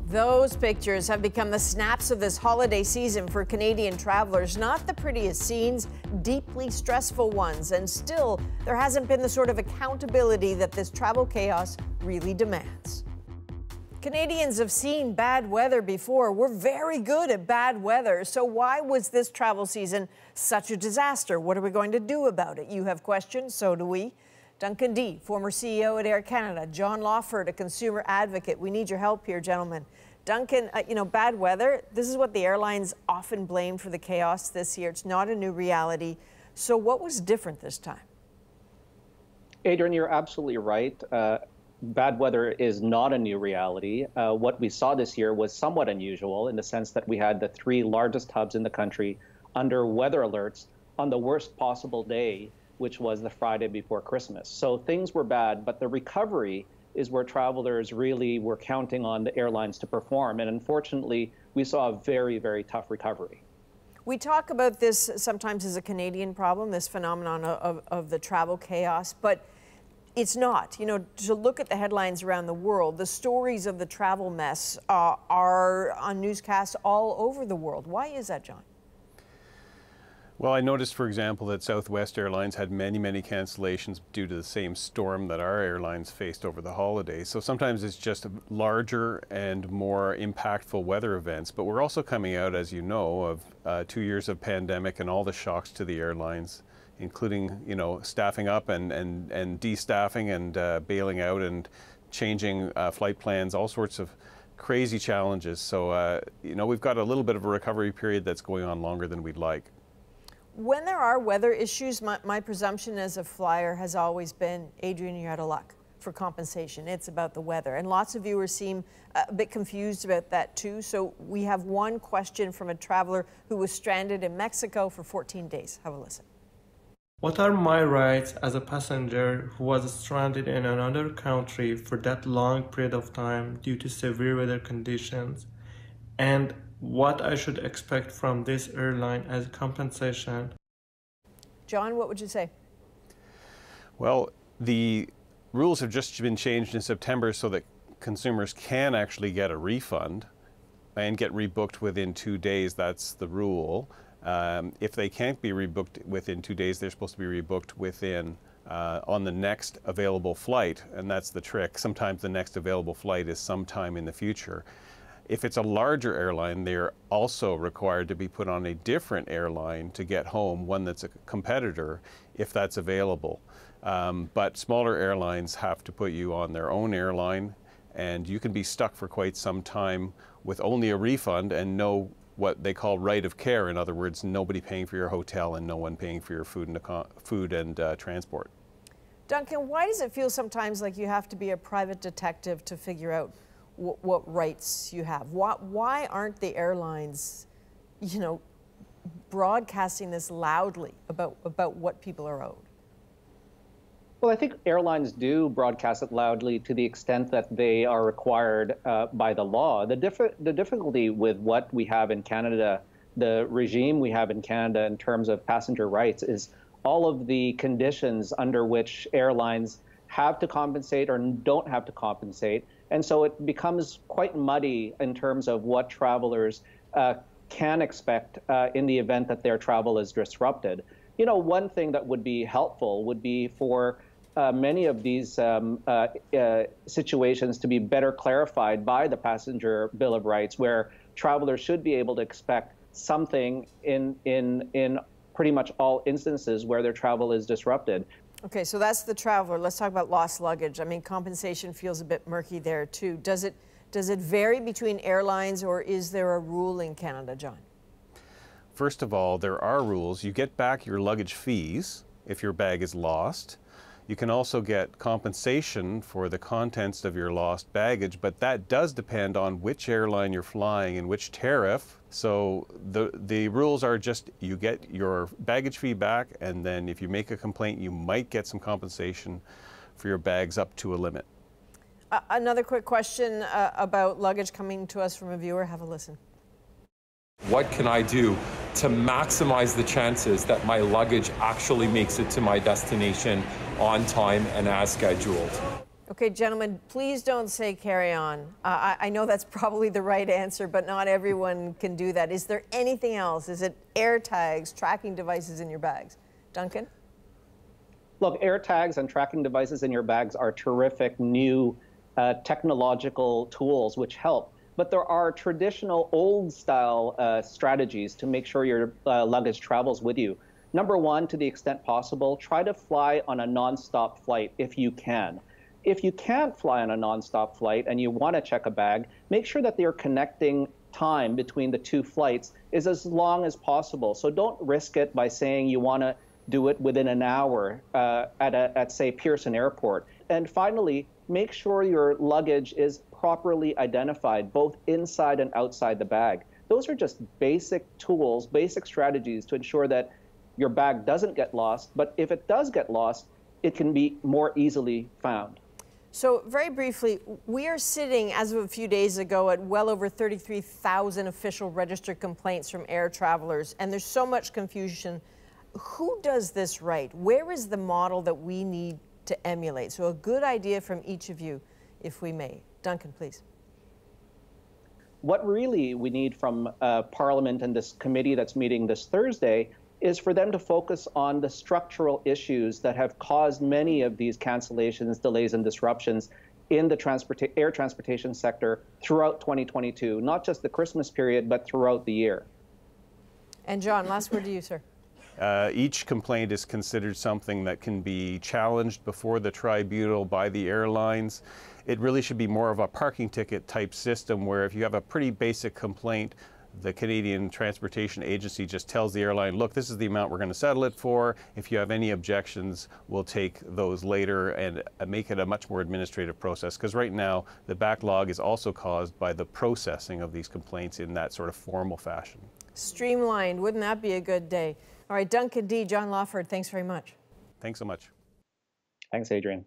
Those pictures have become the snaps of this holiday season for Canadian travelers. Not the prettiest scenes, deeply stressful ones. And still, there hasn't been the sort of accountability that this travel chaos really demands. Canadians have seen bad weather before. We're very good at bad weather. So why was this travel season such a disaster? What are we going to do about it? You have questions, so do we. Duncan Dee, former CEO at Air Canada. John Lawford, a consumer advocate. We need your help here, gentlemen. Duncan, bad weather, this is what the airlines often blame for the chaos this year. It's not a new reality. So what was different this time? Adrienne, you're absolutely right. Bad weather is not a new reality. What we saw this year was somewhat unusual in the sense that we had the three largest hubs in the country under weather alerts on the worst possible day, which was the Friday before Christmas. So things were bad, but the recovery is where travelers really were counting on the airlines to perform. And unfortunately, we saw a very, very tough recovery. We talk about this sometimes as a Canadian problem, this phenomenon of the travel chaos, but it's not. To look at the headlines around the world, the stories of the travel mess are on newscasts all over the world. Why is that, John? Well, I noticed, for example, that Southwest Airlines had many cancellations due to the same storm that our airlines faced over the holidays. So sometimes it's just larger and more impactful weather events. But we're also coming out, as you know, of 2 years of pandemic and all the shocks to the airlines, including, staffing up and de-staffing and bailing out and changing flight plans, all sorts of crazy challenges. So, we've got a little bit of a recovery period that's going on longer than we'd like. When there are weather issues, my presumption as a flyer has always been, Adrienne, you're out of luck for compensation. It's about the weather. And lots of viewers seem a bit confused about that too. So we have one question from a traveler who was stranded in Mexico for 14 days. Have a listen. What are my rights as a passenger who was stranded in another country for that long period of time due to severe weather conditions? And what I should expect from this airline as compensation? John, what would you say? Well, the rules have just been changed in September so that consumers can actually get a refund and get rebooked within 2 days. That's the rule. If they can't be rebooked within 2 days, they're supposed to be rebooked within on the next available flight, and that's the trick. Sometimes the next available flight is sometime in the future. If it's a larger airline, they're also required to be put on a different airline to get home, one that's a competitor, if that's available. But smaller airlines have to put you on their own airline, and you can be stuck for quite some time with only a refund and no what they call right of care. In other words, nobody paying for your hotel and no one paying for your food and transport. Duncan, why does it feel sometimes like you have to be a private detective to figure out what rights you have? Why aren't the airlines, broadcasting this loudly about what people are owed? Well, I think airlines do broadcast it loudly to the extent that they are required by the law. The difficulty with what we have in Canada, the regime we have in Canada in terms of passenger rights, is all of the conditions under which airlines have to compensate or don't have to compensate. And so it becomes quite muddy in terms of what travelers can expect in the event that their travel is disrupted. One thing that would be helpful would be for many of these situations to be better clarified by the Passenger Bill of Rights, where travelers should be able to expect something in pretty much all instances where their travel is disrupted. Okay, so that's the traveler. Let's talk about lost luggage. I mean, compensation feels a bit murky there too. Does it vary between airlines, or is there a rule in Canada, John? First of all, there are rules. You get back your luggage fees if your bag is lost. You can also get compensation for the contents of your lost baggage, but that does depend on which airline you're flying and which tariff. So the rules are just you get your baggage fee back, and then if you make a complaint, you might get some compensation for your bags up to a limit. Another quick question about luggage coming to us from a viewer. Have a listen. What can I do to maximize the chances that my luggage actually makes it to my destination on time and as scheduled? Okay, gentlemen, please don't say carry on. I know that's probably the right answer, but not everyone can do that. Is there anything else? Is it air tags, tracking devices in your bags? Duncan? Look, air tags and tracking devices in your bags are terrific new technological tools which help. But there are traditional old-style strategies to make sure your luggage travels with you. Number one, to the extent possible, try to fly on a nonstop flight if you can. If you can't fly on a nonstop flight and you want to check a bag, make sure that your connecting time between the two flights is as long as possible. So don't risk it by saying you want to do it within an hour at say, Pearson Airport. And finally, make sure your luggage is properly identified, both inside and outside the bag. Those are just basic tools, basic strategies to ensure that your bag doesn't get lost. But if it does get lost, it can be more easily found. So very briefly, we are sitting, as of a few days ago, at well over 33,000 official registered complaints from air travelers, and there's so much confusion. Who does this right? Where is the model that we need to emulate? So a good idea from each of you, if we may. Duncan, please. What really we need from Parliament and this committee that's meeting this Thursday is for them to focus on the structural issues that have caused many of these cancellations, delays, and disruptions in the air transportation sector throughout 2022, not just the Christmas period, but throughout the year. And John, last word to you, sir. Each complaint is considered something that can be challenged before the tribunal by the airlines. It really should be more of a parking ticket type system where if you have a pretty basic complaint, the Canadian Transportation Agency just tells the airline, look, this is the amount we're going to settle it for. If you have any objections, we'll take those later and make it a much more administrative process. Because right now, the backlog is also caused by the processing of these complaints in that sort of formal fashion. Streamlined, wouldn't that be a good day? All right, Duncan Dee, John Lawford, thanks very much. Thanks so much. Thanks, Adrienne.